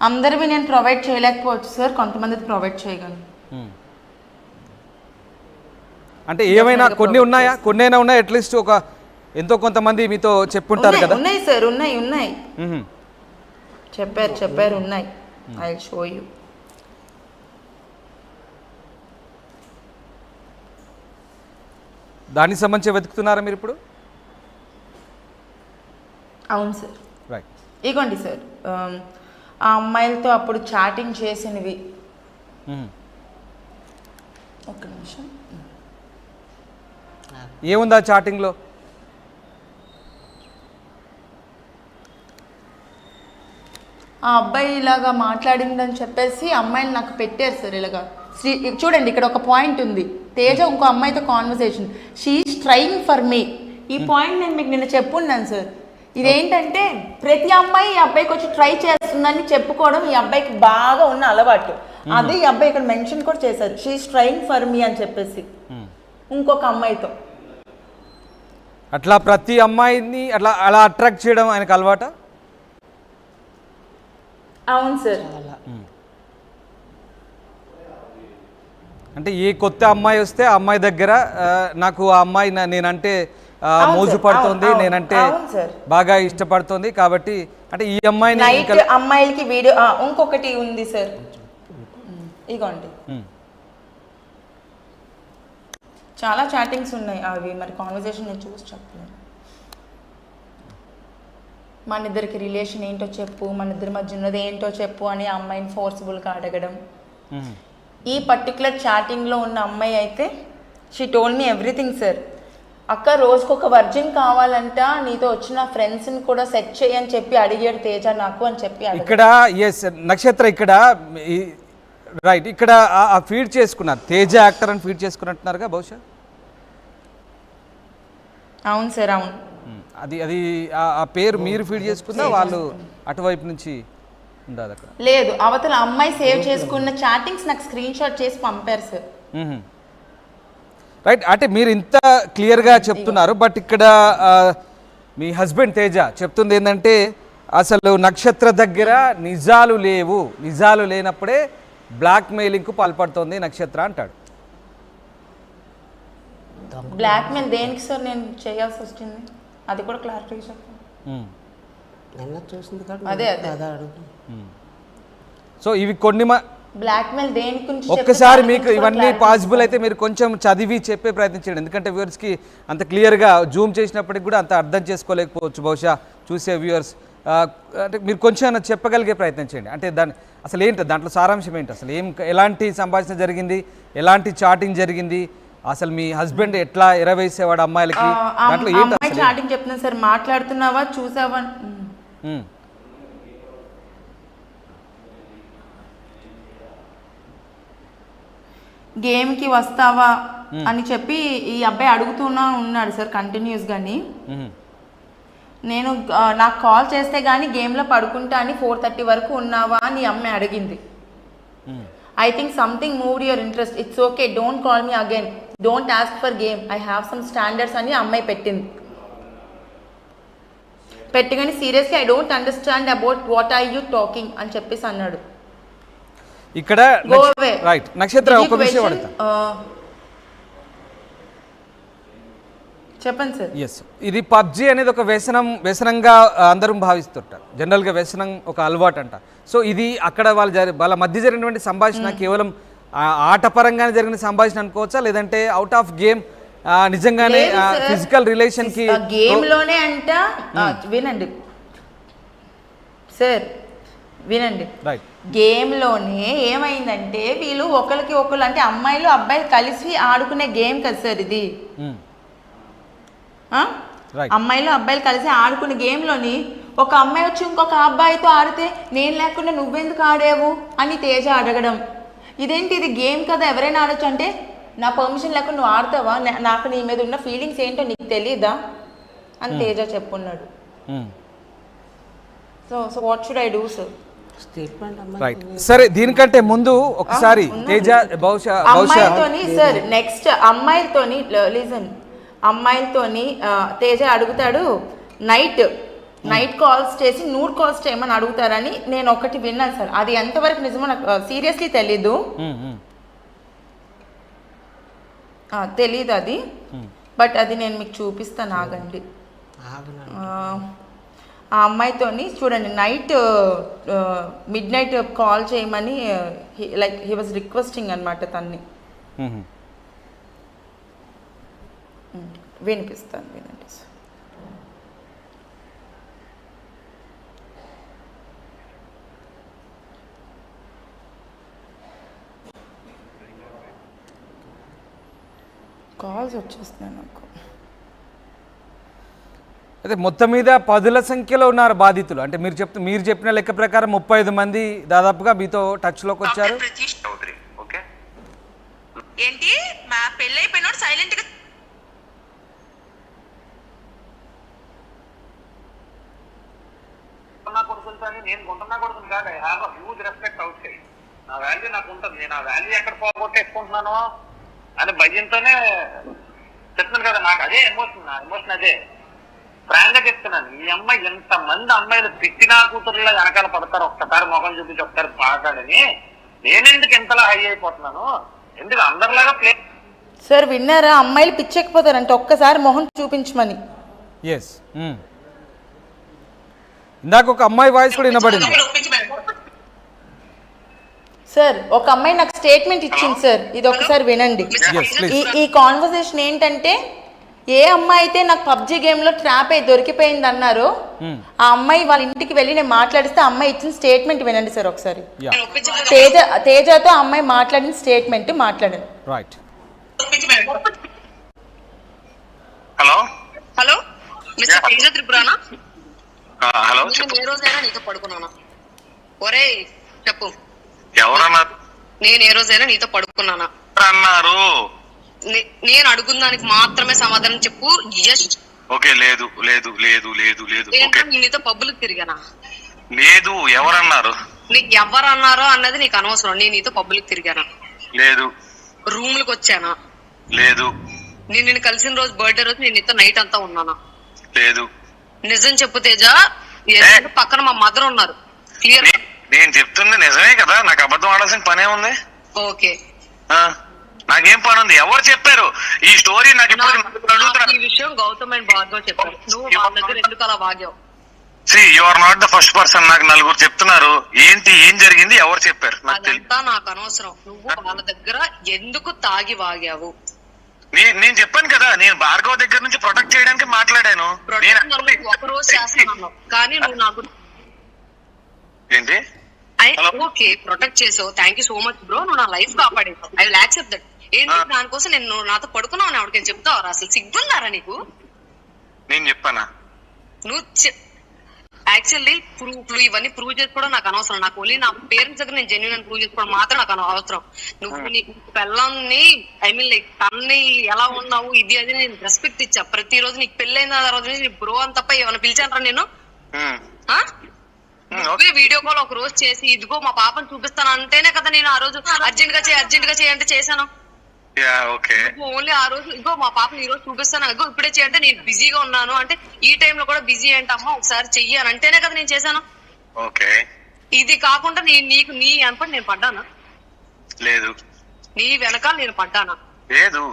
అందరివి నేను ప్రొవైడ్ చేయలేకపోవచ్చు సార్, కొంతమంది ప్రొవైడ్ చేయగలను. అంటే ఏమైనా కొన్ని ఉన్నాయా, కొన్నైనా ఉన్నాయా? అట్లీస్ట్ ఒక ఎంతో కొంతమంది మీతో చెప్పుంటారు కదా. ఉన్నాయి సార్, ఉన్నాయి చెప్పారు ఉన్నాయి. I will show you. దానికి సంబంధించి వెతుకుతున్నారా మీరు ఇప్పుడు? అవును సార్. రైట్, ఇగోండి సార్, ఆ అమ్మాయిలతో అప్పుడు చాటింగ్ చేసినవి. ఒక్క నిమిషం. ఏముందా చాటింగ్లో? ఆ అబ్బాయి ఇలాగా మాట్లాడిందని చెప్పేసి అమ్మాయిని నాకు పెట్టారు సార్. ఇలాగా చూడండి, ఇక్కడ ఒక పాయింట్ ఉంది. తేజ ఇంకో అమ్మాయితో conversation, she is trying for me. ఈ పాయింట్ నేను మీకు నిన్న చెప్పున్నాను సార్. ఇదేంటంటే ప్రతి అమ్మాయి ఈ అబ్బాయికి వచ్చి ట్రై చేస్తుందని చెప్పుకోవడం ఈ అబ్బాయికి బాగా ఉన్న అలవాటు. అదే ఈ అబ్బాయి ఇక్కడ మెన్షన్ కూడా చేశారు, షీఈస్ ట్రైయింగ్ ఫర్ మీ అని చెప్పేసి ఇంకొక అమ్మాయితో. అట్లా ప్రతి అమ్మాయిని అలా అట్రాక్ట్ చేయడం ఆయనకు అలవాట? అవును సార్. అంటే ఏ కొత్త అమ్మాయి వస్తే ఆ అమ్మాయి దగ్గర నాకు ఆ అమ్మాయి నేనంటే మోజు పడుతుంది, నేనంటే బాగా ఇష్టపడుతుంది కాబట్టి అంటే ఈ అమ్మాయిని అమ్మాయిలకి వీడియో. ఇంకొకటి ఉంది సార్, ఇగోండి చాలా చాటింగ్స్ ఉన్నాయి. అవి మరి కాన్వర్సేషన్ నేను చూసి చెప్పలేను. మన ఇద్దరికి రిలేషన్ ఏంటో చెప్పు, మన ఇద్దరి మధ్య ఉన్నది ఏంటో చెప్పు అని అమ్మాయిని ఫోర్స్ఫుల్గా అడగడం. ఈ పర్టికులర్ చాటింగ్లో ఉన్న అమ్మాయి అయితే she told me everything sir. అక్క రోజుకు ఒక వర్జిన్ కావాలంట, నీతో వచ్చిన ఫ్రెండ్స్ని కూడా సెట్ చేయని చెప్పి అడిగాడు తేజ నాకు అని చెప్పి. ఇక్కడ ఎస్ నక్షత్ర, ఇక్కడ రైట్, ఇక్కడ ఫీడ్ చేసుకున్నారు తేజ యాక్టర్ అని ఫీడ్ చేసుకున్నట్టున్నారుగా బహుశా. అవును సార్, అవును. అది ఆ పేరు మీరు ఫీడ్ చేసుకున్నా వాళ్ళు అటువైపు నుంచి ఉండదు అక్కడ? లేదు, అవతల అమ్మాయి సేవ్ చేసుకున్న చాటింగ్స్ నాకు స్క్రీన్ షాట్ చేసి పంపారు సార్. రైట్, అంటే మీరు ఇంత క్లియర్గా చెప్తున్నారు, బట్ ఇక్కడ మీ హస్బెండ్ తేజ చెప్తుంది ఏంటంటే అసలు నక్షత్ర దగ్గర నిజాలు లేవు, నిజాలు లేనప్పుడే బ్లాక్ మెయిలింగ్కు పాల్పడుతోంది నక్షత్ర అంటాడు. బ్లాక్ మెయిల్ దేనికి సార్ నేను చేయాల్సి వచ్చింది? అది కూడా క్లారిటీ చెప్పండి. అదే సో ఇవి కొన్ని బ్లాక్మెయిల్ దేని గురించి ఒక్కసారి మీకు ఇవన్నీ పాసిబుల్ అయితే మీరు కొంచెం చదివి చెప్పే ప్రయత్నం చేయండి, ఎందుకంటే వ్యూవర్స్కి అంత క్లియర్గా జూమ్ చేసినప్పటికి కూడా అంత అర్థం చేసుకోలేకపోవచ్చు బహుశా చూసే వ్యూవర్స్. అంటే మీరు కొంచెం చెప్పగలిగే ప్రయత్నం చేయండి. అంటే అసలు ఏంటి దాంట్లో సారాంశం ఏంటి, అసలు ఎలాంటి సంభాషణ జరిగింది, ఎలాంటి చాటింగ్ జరిగింది, అసలు మీ హస్బెండ్ ఎట్లా ఎరవేసేవాడు అమ్మాయిలకి, దాంట్లో ఏంటి చాటింగ్ చెప్తున్నాను సార్. మాట్లాడుతున్నావా, చూసావా, గేమ్కి వస్తావా అని చెప్పి ఈ అబ్బాయి అడుగుతూనే ఉన్నాడు సార్ కంటిన్యూస్ గాని. నేను నాకు కాల్ చేస్తే గానీ గేమ్లో పడుకుంటా అని 4:30 వరకు ఉన్నావా అని అమ్మాయి అడిగింది. I think something moved your interest, it's okay, don't call me again, don't ask for game, I have some standards అని అమ్మాయి పెట్టింది. పెట్టగానే seriously I don't understand about what are you talking అని చెప్పేసి అన్నాడు. ఇక్కడ రైట్ నక్షత్ర ఒక విషయం అడుగుతా, చెప్పండి సార్. ఎస్, ఇది పబ్జి అనేది ఒక వ్యసనంగా అందరూ భావిస్తుంటారు. జనరల్గా వ్యసనం ఒక అలవాటు అంట. సో ఇది అక్కడ వాళ్ళ మధ్య జరిగినటువంటి సంభాషణ కేవలం ఆటపరంగానే జరిగిన సంభాషణ అనుకోవచ్చా, లేదంటే అవుట్ ఆఫ్ గేమ్ నిజంగానే ఫిజికల్ రిలేషన్ కి గేమ్ లోనే అంట? వినండి సార్, వినండి. రైట్, గేమ్ లోనే ఏమైందంటే వీళ్ళు ఒకరికి ఒకరు అంటే అమ్మాయిలు అబ్బాయిలు కలిసి ఆడుకునే గేమ్ కదా సార్ ఇది. అమ్మాయిలు అబ్బాయిలు కలిసి ఆడుకునే గేమ్లోని ఒక అమ్మాయి వచ్చి ఇంకొక అబ్బాయితో ఆడితే నేను లేకుండా నువ్వెందుకు ఆడావు అని తేజ అడగడం. ఇదేంటి, ఇది గేమ్ కదా ఎవరైనా ఆడొచ్చు అంటే నా పర్మిషన్ లేకుండా నువ్వు ఆడతావా, నాకు నీ మీద ఉన్న ఫీలింగ్స్ ఏంటో నీకు తెలీదా అని తేజ చెప్పున్నాడు. So what should I do sir? Right, సరే దీనికంటే ముందు ఒకసారి తేజ అమ్మాయితోని సార్ నెక్స్ట్ అమ్మాయిలతోని లిజన్, అమ్మాయిలతోని తేజ అడుగుతాడు నైట్ నైట్ కాల్స్ చేసి నూడ్ కాల్స్ చేయమని అడుగుతారని నేను ఒకటి విన్నాను సార్. అది ఎంతవరకు నిజమో నాకు సీరియస్లీ తెలీదు అది. బట్ అది నేను మీకు చూపిస్తాను, ఆగండి. ఆ అమ్మాయితోని చూడండి, నైట్ మిడ్ నైట్ కాల్ చేయమని లైక్ హీ వాజ్ రిక్వెస్టింగ్ అనమాట తన్ని. వినిపిస్తాను, వినండి సార్. కాల్స్ వచ్చేస్తున్నాయి నాకు. అయితే మొత్తం మీద 10ల సంఖ్యలో ఉన్నారు బాధితులు. అంటే మీరు చెప్పిన లెక్క ప్రకారం 35 మంది దాదాపుగా మీతో టచ్లోకి వచ్చారు. ఏంటి మా పెళ్ళి అయిపోయినోడు సైలెంట్ గా నేను కొంటున్నా కొడుతుంది కాదు. I have huge respect out side. నా వాల్యూ నాకు ఉంటుంది. నేను ఆ వాల్యూ ఎక్కడ పోగొట్టేసుకుంటున్నాను అని భయంతోనే చెప్తున్నాను కదా. నాకు అదే ఎమోషన్, నా ఎమోషన్ అదే. ఫ్రాంక్ గా చెప్తున్నాను, ఈ అమ్మాయి ఎంతమంది అమ్మాయిలు పిచ్చినా కూతురులో వెనకాల పడతారు, ఒక్కసారి ముఖం చూపించి ఒకసారి పాడాడని. నేనెందుకు ఎంతలా హై అయిపోతున్నాను? ఎందుకు అందరిలాగా ప్లే. సార్ విన్నారా, అమ్మాయిలు పిచ్చెక్కిపోతారంటే ఒక్కసారి మొహం చూపించమని. ఎస్, ఇందాక ఒక అమ్మాయి వాయిస్ కూడా వినబడింది సార్. ఒక అమ్మాయి నాకు స్టేట్మెంట్ ఇచ్చింది సార్, ఇది ఒకసారి వినండి. ఈ కాన్వర్సేషన్ ఏంటంటే, ఏ అమ్మాయి అయితే నాకు పబ్జి గేమ్ లో ట్రాప్ అయి దొరికిపోయింది అన్నారో ఆ అమ్మాయి వాళ్ళ ఇంటికి వెళ్ళి నేను మాట్లాడిస్తే ఆ అమ్మాయి ఇచ్చిన స్టేట్మెంట్ వినండి సార్ ఒకసారి. తేజతో అమ్మాయి మాట్లాడిన స్టేట్మెంట్ మాట్లాడండి. Right. Hello hello mister Teja త్రిపురానా? హలో, ఏ రోజైనా నీతో పడుకున్నానా? ఒరే చెప్పు, ఎవరన్నారు? నేను ఏ రోజైనా నీతో పడుకున్నానా అన్నారు? నేను అడుగున్న దానికి మాత్రమే సమాధానం చెప్పు. ఓకే, లేదు లేదు లేదు లేదు లేదు. నేను నీతో పబ్బులకు తిరిగానా? లేదు. ఎవరన్నారు? నీకు ఎవరన్నారో అన్నది నీకు అనవసరం. నేను నీతో పబ్బులకు తిరిగానా? లేదు. రూమ్లకు వచ్చానా? లేదు. నేను కలిసిన రోజు బర్త్డే రోజు నేను నీతో నైట్ అంతా ఉన్నానా? లేదు. నిజం చెప్పు తేజ. పక్కన మా మదర్ ఉన్నారు. క్లియర్. నేను చెప్తుంది నిజమే కదా, నాకు అబద్ధం ఆడాల్సిన పనే ఉంది. ఓకే, నాకేం పని ఉంది? ఎవరు చెప్పారు ఈ స్టోరీ? నాకు ఇప్పుడు ఈ విషయం గౌతమ్ అండ్ భార్గవ్ చెప్పారు. నువ్వు వాళ్ళ దగ్గర ఎందుకు అలా వాగావు? You are not the first person. నాకు నలుగురు చెప్తున్నారు. ఏంటి, ఏం జరిగింది, ఎవరు చెప్పారు? అదంతా నాకు అనవసరం. నువ్వు వాళ్ళ దగ్గర ఎందుకు తాగి వాగావు? నేను చెప్పాను కదా, నేను భార్గవ్ దగ్గర నుంచి ప్రొటెక్ట్ చేయడానికి మాట్లాడాను. ఒకరోజు చేస్తాను కానీ నువ్వు నాకు ఏంటి ఓకే ప్రొటెక్ట్ చేసావు. Thank you so much bro. నువ్వు నా లైఫ్ కాపాడేసావు. I will accept that. ఏంటి దానికోసం నేను నాతో పడుకున్నావు ఎవరికైనా చెప్తావరా? అసలు సిగ్గున్నారా నీకు? నేను చెప్పానా? నువ్వు యాక్చువల్లీ ప్రూఫ్లు ఇవన్నీ ప్రూవ్ చేసుకోవడం నాకు అనవసరం. నాకు ఓన్లీ నా పేరెంట్స్ దగ్గర నేను జెన్యూన్ అని ప్రూవ్ చేసుకోవడం మాత్రం నాకు అవసరం. నువ్వు నీ పిల్లల్ని ఐ మీన్ లైక్ తన్ని ఎలా ఉన్నావు ఇది అది నేను రెస్పెక్ట్ ఇచ్చా. ప్రతిరోజు నీకు పెళ్ళైన తర్వాత నీ బ్రో అని తప్ప ఏమైనా పిలిచానరా నేను? నువ్వే వీడియో కాల్ ఒక రోజు చేసి ఇదిగో మా పాపను చూపిస్తాను అంటేనే కదా నేను ఆ రోజు అర్జెంట్ గా చేయంటే చేశాను. ఓన్లీ ఆ రోజు ఇగో మా పాపను ఈ రోజు చూపిస్తాను, ఇగో ఇప్పుడే చేయంటే నేను బిజీగా ఉన్నాను అంటే ఈ టైంలో కూడా బిజీ ఏంటమ్మా ఒకసారి చెయ్యి అని అంటేనే కదా నేను చేశాను. ఇది కాకుండా నీకు నీ అనుకోండి నేను పడ్డానా? లేదు. నీ వెనకాల నేను పడ్డానా? లేదు.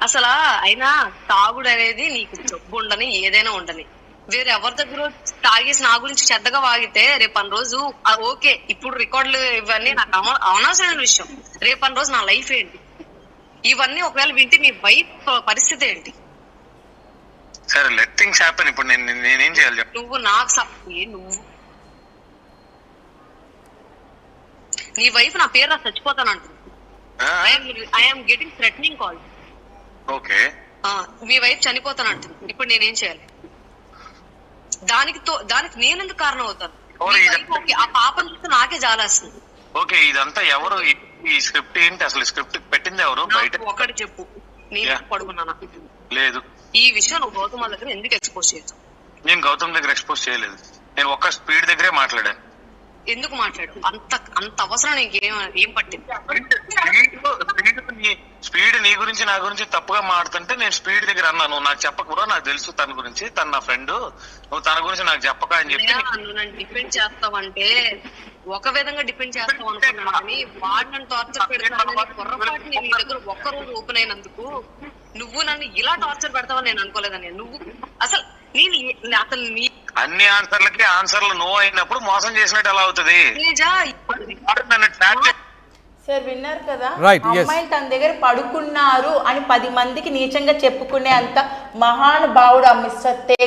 అసలు అయినా తాగుడు అనేది నీకు జబ్బు ఉండని ఏదైనా ఉండని వేరే ఎవరి దగ్గర తాగేసి నా గురించి చెడ్డగా వాగితే రేపటి రోజు ఓకే ఇప్పుడు రికార్డులు ఇవన్నీ నాకు అనవసరమైన విషయం. రేపటి రోజు నా లైఫ్ ఏంటి? ఇవన్నీ ఒకవేళ వింటే మీ వైఫ్ పరిస్థితి ఏంటి? సరే లెట్ థింగ్స్ హ్యాపెన్. ఇప్పుడు నేనేం చేయాలి? నువ్వు నాకు నువ్వు నీ వైఫ్ నా పేరు చచ్చిపోతానంటుంది. I'm getting threatening call. Okay, మీ వైఫ్ చనిపోతానంటుంది. ఇప్పుడు నేనేం చేయాలి? దానికి నేను ఎందుకు కారణం అవుతాను? ఆ పాపను చూస్తే నాకే జాలేస్తుంది. ఓకే, ఇదంతా ఎవరు? ఈ స్క్రిప్ట్ ఏంటి అసలు? స్క్రిప్ట్ పెట్టింది ఎవరు? బయట ఒకటి చెప్పు, నేను పడుకున్నానా? లేదు. ఈ విషయం నువ్వు గౌతమ్ దగ్గర ఎందుకు ఎక్స్పోజ్ చేయొచ్చు? నేను గౌతమ్ దగ్గర ఎక్స్పోజ్ చేయలేదు. నేను ఒక్క స్పీడ్ దగ్గరే మాట్లాడాను. ఎందుకు మాట్లాడు? అంత అవసరం నీకేం పట్టింది? స్పీడ్ నీ గురించి నా గురించి తప్పుగా మాడుతుంటే నేను స్పీడ్ దగ్గర అన్నాను, నువ్వు నాకు చెప్పకూడదు, నాకు తెలుసు తన గురించి, తన నా ఫ్రెండ్, నువ్వు తన గురించి నాకు చెప్పక అని చెప్పి నన్ను డిపెండ్ చేస్తావంటే ఒక విధంగా డిపెండ్ చేస్తావు అనుకున్నాను కానీ వాడు నన్ను టార్చర్ పెడతాను పొరపాటు నేను నీ దగ్గర ఒక్కరోజు ఓపెన్ అయినందుకు నువ్వు నన్ను ఇలా టార్చర్ పెడతావని నేను అనుకోలేదని. నువ్వు అసలు నీ అన్ని ఆన్సర్లకి ఆన్సర్లు నో అయినప్పుడు మోసం చేసినట్టు ఎలా అవుతుంది? నన్ను ట్రాక్ సార్ విన్నారు కదా, Right, yes. అమ్మాయిలు తన దగ్గర పడుకున్నారు అని 10 మందికి నీచంగా చెప్పుకునే అంత మహానుభావుడు ఆ మిస్టర్